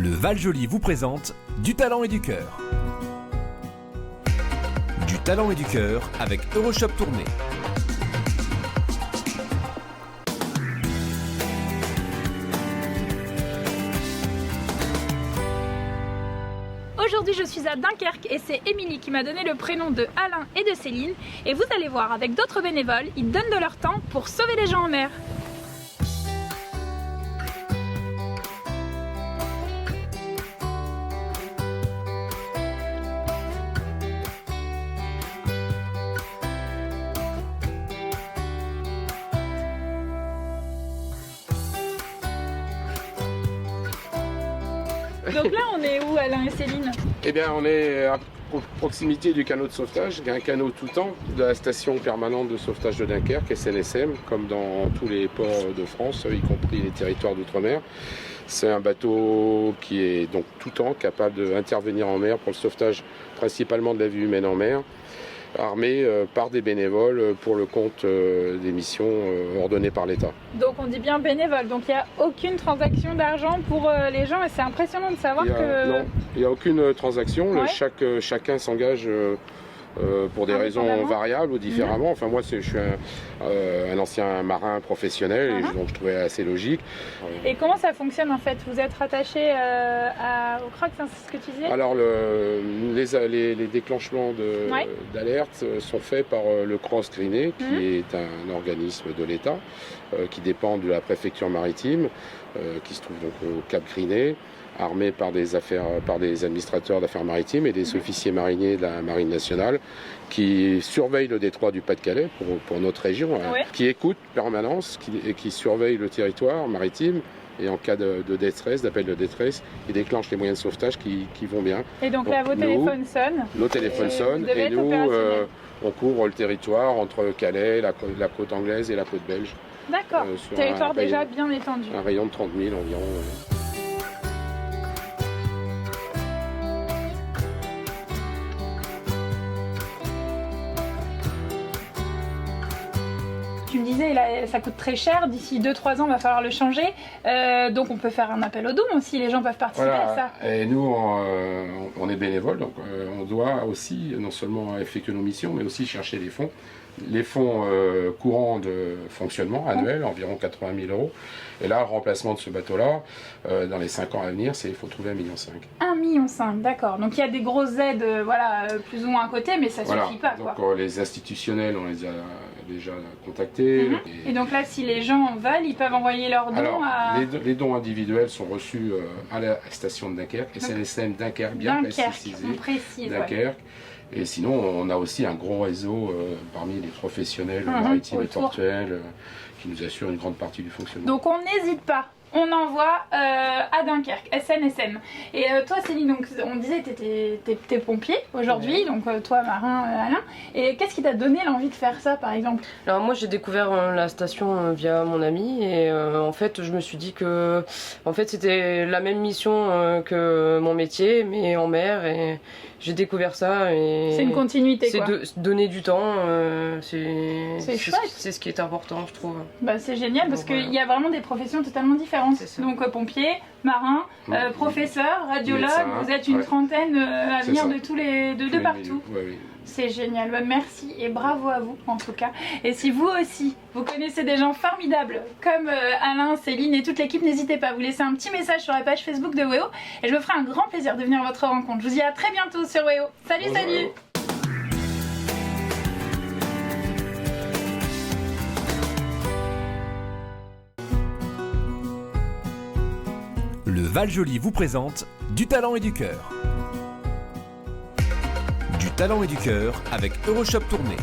Le Val-Joli vous présente Du talent et du cœur. Du talent et du cœur avec Euroshop Tournée. Aujourd'hui je suis à Dunkerque et c'est Émilie qui m'a donné le prénom de Alain et de Céline. Et vous allez voir, avec d'autres bénévoles, ils donnent de leur temps pour sauver les gens en mer. Donc là on est où Alain et Céline? Eh bien on est à proximité du canot de sauvetage, un canot tout temps de la station permanente de sauvetage de Dunkerque, SNSM, comme dans tous les ports de France, y compris les territoires d'outre-mer. C'est un bateau qui est donc tout temps capable d'intervenir en mer pour le sauvetage principalement de la vie humaine en mer, armé par des bénévoles pour le compte des missions ordonnées par l'État. Donc on dit bien bénévole, donc il n'y a aucune transaction d'argent pour les gens et c'est impressionnant de savoir que... Non, il n'y a aucune transaction, Ouais. chacun s'engage pour des raisons variables ou différemment. Enfin moi je suis un ancien marin professionnel et donc je trouvais assez logique. Et comment ça fonctionne en fait? Vous êtes rattaché au CROC, c'est ce que tu disais? Alors les déclenchements d'alerte sont faits par le CROS Griné, qui est un organisme de l'État qui dépend de la préfecture maritime, qui se trouve donc au Cap Griné, armé par des administrateurs d'affaires maritimes et des officiers mariniers de la Marine nationale qui surveillent le détroit du Pas-de-Calais pour notre région, qui écoutent permanence, qui surveillent le territoire maritime et en cas de détresse, d'appel de détresse, ils déclenchent les moyens de sauvetage qui vont bien. Et donc là vos téléphones sonnent? Nos téléphones sonnent et nous on couvre le territoire entre Calais, la côte anglaise et la côte belge. D'accord, territoire déjà bien étendu. Un rayon de 30 000 environ. Tu me disais, là, ça coûte très cher, d'ici 2-3 ans, il va falloir le changer. Donc on peut faire un appel aux dons aussi, les gens peuvent participer à ça. Et nous, on est bénévoles, donc on doit aussi non seulement effectuer nos missions, mais aussi chercher des fonds. Les fonds courants de fonctionnement annuels, environ 80 000 €. Et là, le remplacement de ce bateau-là, dans les 5 ans à venir, il faut trouver 1,5 million. 1,5 million, d'accord. Donc il y a des grosses aides, plus ou moins à côté, mais ça suffit pas. Donc les institutionnels, on les a déjà contactés. Et donc là, si les gens veulent, ils peuvent envoyer leurs dons à... Les dons individuels sont reçus à la station de Dunkerque, SNSM Dunkerque, bien précisé. On précise, Dunkerque. Et sinon, on a aussi un gros réseau parmi les professionnels maritimes et portuaires qui nous assurent une grande partie du fonctionnement. Donc on n'hésite pas, on envoie à Dunkerque, SNSM. Et toi Céline, donc, on disait que t'es pompier aujourd'hui, donc toi marin, Alain. Et qu'est-ce qui t'a donné l'envie de faire ça par exemple? Alors moi j'ai découvert la station via mon ami et en fait je me suis dit que c'était la même mission que mon métier mais en mer et j'ai découvert ça et c'est une continuité quoi. C'est donner du temps, c'est chouette. C'est ce qui est important je trouve. Bah c'est génial parce qu'il y a vraiment des professions totalement différentes. Donc pompier, marin, professeur, radiologue, médecin, vous êtes une trentaine à venir de partout. Oui. C'est génial, merci et bravo à vous en tout cas. Et si vous aussi, vous connaissez des gens formidables comme Alain, Céline et toute l'équipe, n'hésitez pas à vous laisser un petit message sur la page Facebook de WEO et je me ferai un grand plaisir de venir à votre rencontre. Je vous dis à très bientôt sur WEO. Salut, Bonjour, salut. Le Val-Joli vous présente Du talent et du cœur. Du talent et du cœur avec Euroshop Tournée.